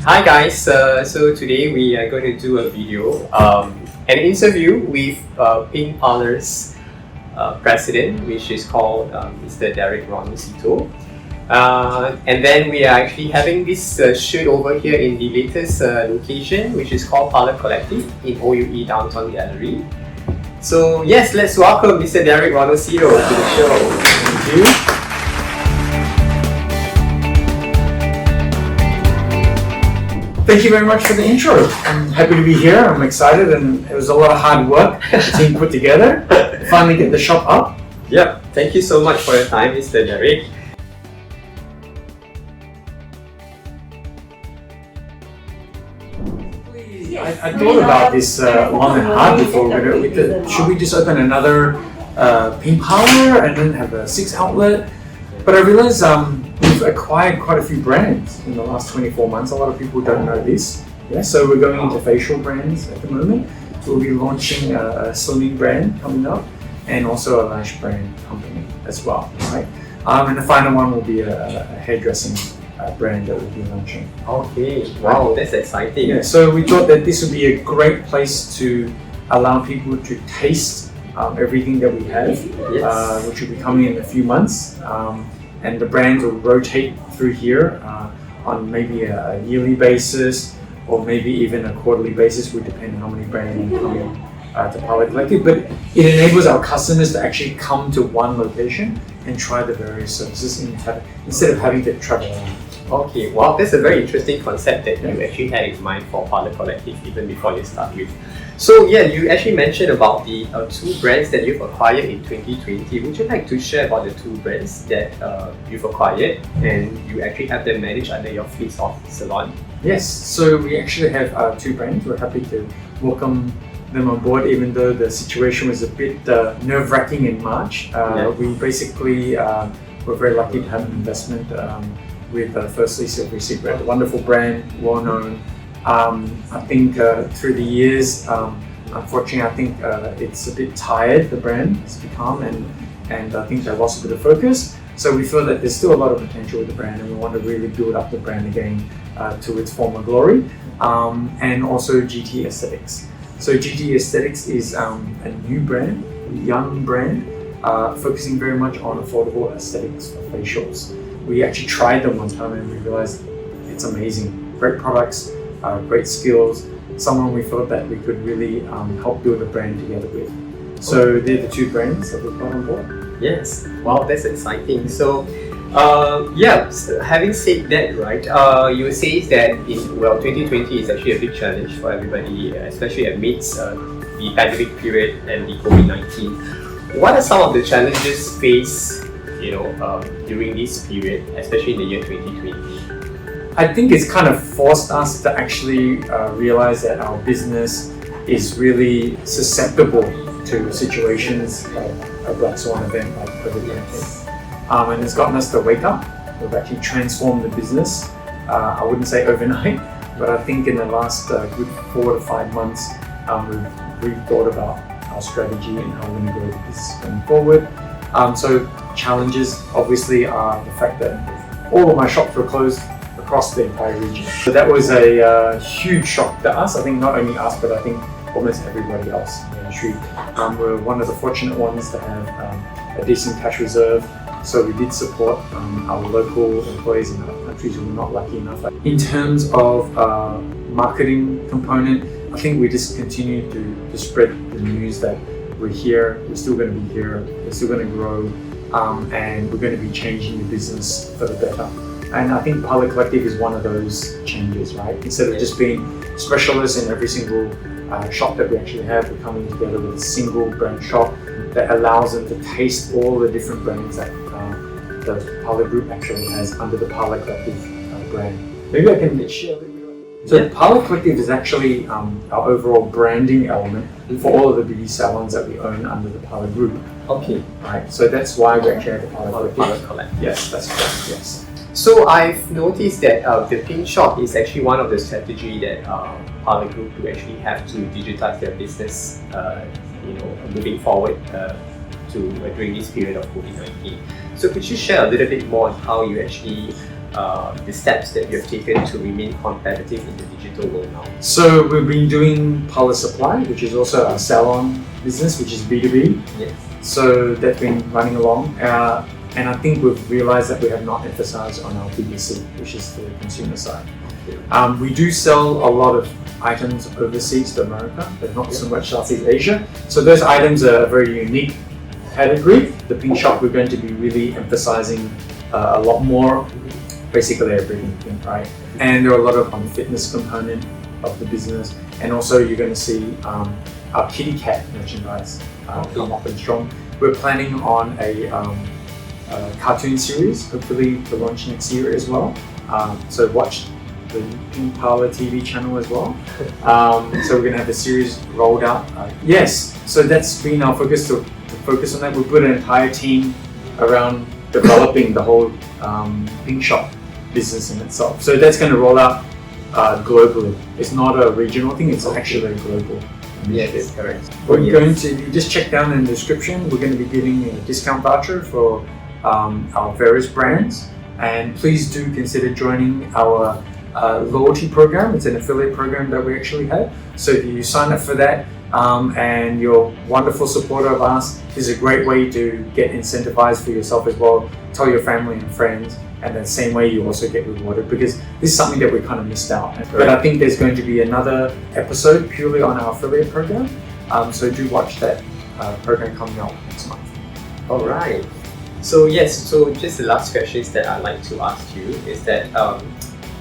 Hi guys, so today we are going to do a video, an interview with Pink Parlour's president, which is called Mr. Derrick Seeto. And then we are actually having this shoot over here in the latest location, which is called Parlour Collective in OUE Downtown Gallery. So yes, let's welcome Mr. Derrick Seeto to the show. Thank you. Thank you very much for the intro. I'm happy to be here. I'm excited, and it was a lot of hard work the team put together to finally get the shop up. Yep. Thank you so much for your time, Mr. Derrick. I thought about this long and hard before should we just open another Pink Parlour and then have a 6 outlet? But I realized we've acquired quite a few brands in the last 24 months. A lot of people don't know this. Yeah, so we're going into facial brands at the moment. We'll be launching a slimming brand coming up, and also a lash brand company as well, right? And the final one will be a hairdressing brand that we'll be launching. Okay, wow, that's exciting. Yeah, so we thought that this would be a great place to allow people to taste everything that we have, Yes. which will be coming in a few months. And the brands will rotate through here on maybe a yearly basis, or maybe even a quarterly basis, would depend on how many brands are coming to Parlour Collective. But it enables our customers to actually come to one location and try the various services instead of having to travel around. Okay, wow, that's a very interesting concept that you actually had in mind for Parlour Collective even before you start with. So yeah, you actually mentioned about the 2 brands that you've acquired in 2020. Would you like to share about the 2 brands that you've acquired and you actually have them managed under your fleet of salon? Yes, so we actually have 2 brands. We're happy to welcome them on board, even though the situation was a bit nerve-wracking in March. We basically were very lucky to have an investment with firstly Silvery Secret, a wonderful brand, well known. I think through the years, unfortunately, I think it's a bit tired, the brand has become, and I think they lost a bit of focus. So we feel that there's still a lot of potential with the brand, and we want to really build up the brand again to its former glory. And also GT Aesthetics. So GT Aesthetics is a new brand, a young brand, focusing very much on affordable aesthetics for facials. We actually tried them one time and we realized it's amazing. Great products, great skills, someone we thought that we could really help build a brand together with. So they're the 2 brands that we've got on board. Yes, wow, that's exciting. So having said that, right, you say that 2020 is actually a big challenge for everybody, especially amidst the pandemic period and the COVID-19. What are some of the challenges faced, during this period, especially in the year 2020? I think it's kind of forced us to actually realize that our business is really susceptible to situations like a black swan event like COVID-19. And it's gotten us to wake up. We've actually transformed the business. I wouldn't say overnight, but I think in the last good 4 to 5 months, we've rethought about our strategy and how we're going to grow the business going forward. So challenges obviously are the fact that all of my shops were closed across the entire region. So that was a huge shock to us. I think not only us, but I think almost everybody else in the industry. We're one of the fortunate ones to have a decent cash reserve. So we did support our local employees in other countries who were not lucky enough. In terms of marketing component, I think we just continue to spread the news that we're here, we're still going to be here, we're still going to grow, and we're going to be changing the business for the better. And I think Parlour Collective is one of those changes, right? Instead of just being specialists in every single shop that we actually have, we're coming together with a single brand shop that allows them to taste all the different brands that the Parlour Group actually has under the Parlour Collective brand. Maybe I can share a little bit. So Parlour Collective is actually our overall branding element for all of the beauty salons that we own under the Parlour Group. Okay. Right. So that's why we actually have the Parlour Collective. Collective. Yes, that's correct. Yes. So I've noticed that the Pink Shop is actually one of the strategy that Parlour Group to actually have to digitize their business, moving forward during this period of COVID-19. So could you share a little bit more on how you actually the steps that you have taken to remain competitive in the digital world now? So we've been doing Parlour Supply, which is also our salon business, which is B2B. Yes. So that's been running along. And I think we've realized that we have not emphasized on our B2C, which is the consumer side. We do sell a lot of items overseas to America, but not so much Southeast Asia. So those items are a very unique category. The Pink Shop, we're going to be really emphasizing a lot more, basically everything pink, right? And there are a lot of fitness component of the business. And also you're going to see our kitty cat merchandise come up and strong. We're planning on a cartoon series, hopefully to launch next year as well. So watch the Pink Parlour TV channel as well. So we're going to have the series rolled out. Yes, so that's been our focus to focus on that. We put an entire team around developing the whole Pink Shop business in itself. So that's going to roll out globally. It's not a regional thing, it's actually a global. Yes, that's correct. We're going to just check down in the description. We're going to be giving a discount voucher for our various brands, and please do consider joining our loyalty program. It's an affiliate program that we actually have. So if you sign up for that and you're a wonderful supporter of us, it's a great way to get incentivized for yourself as well. Tell your family and friends, and the same way you also get rewarded, because this is something that we kind of missed out. But I think there's going to be another episode purely on our affiliate program. So do watch that program coming out next month. All right. So yes, so just the last questions that I'd like to ask you is that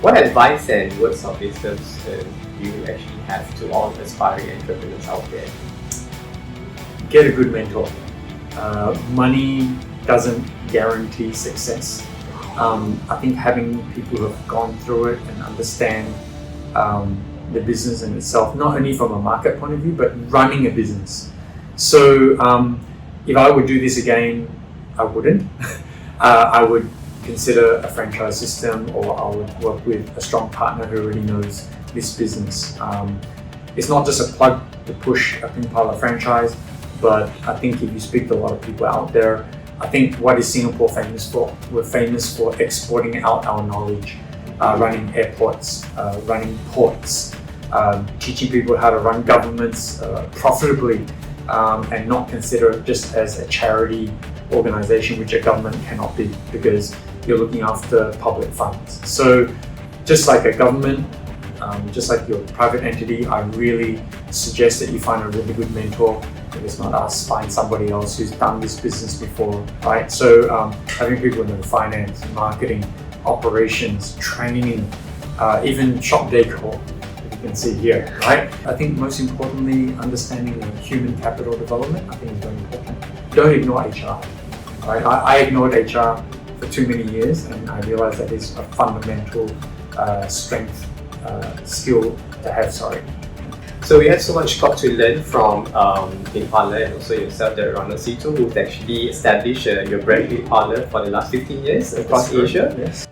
what advice and words of wisdom do you actually have to all aspiring entrepreneurs out there? Get a good mentor. Money doesn't guarantee success. I think having people who have gone through it and understand the business in itself, not only from a market point of view, but running a business. So if I would do this again, I wouldn't. I would consider a franchise system, or I would work with a strong partner who really knows this business. It's not just a plug to push a Pink Parlour franchise, but I think if you speak to a lot of people out there, I think what is Singapore famous for? We're famous for exporting out our knowledge, running airports, running ports, teaching people how to run governments profitably, and not consider it just as a charity organization, which a government cannot be, because you're looking after public funds. So just like a government, just like your private entity, I really suggest that you find a really good mentor. If it's not us, find somebody else who's done this business before, right? So having people in the finance, marketing, operations, training, even shop decor, you can see here, right? I think most importantly, understanding the human capital development, I think is very important. Don't ignore HR, right? I ignored HR for too many years, and I realized that is a fundamental strength, skill to have, So we have so much got to learn from Pink Parlour, and also yourself, Derrick Seeto, who's actually established your brand Pink Parlour for the last 15 years across Asia. Yes.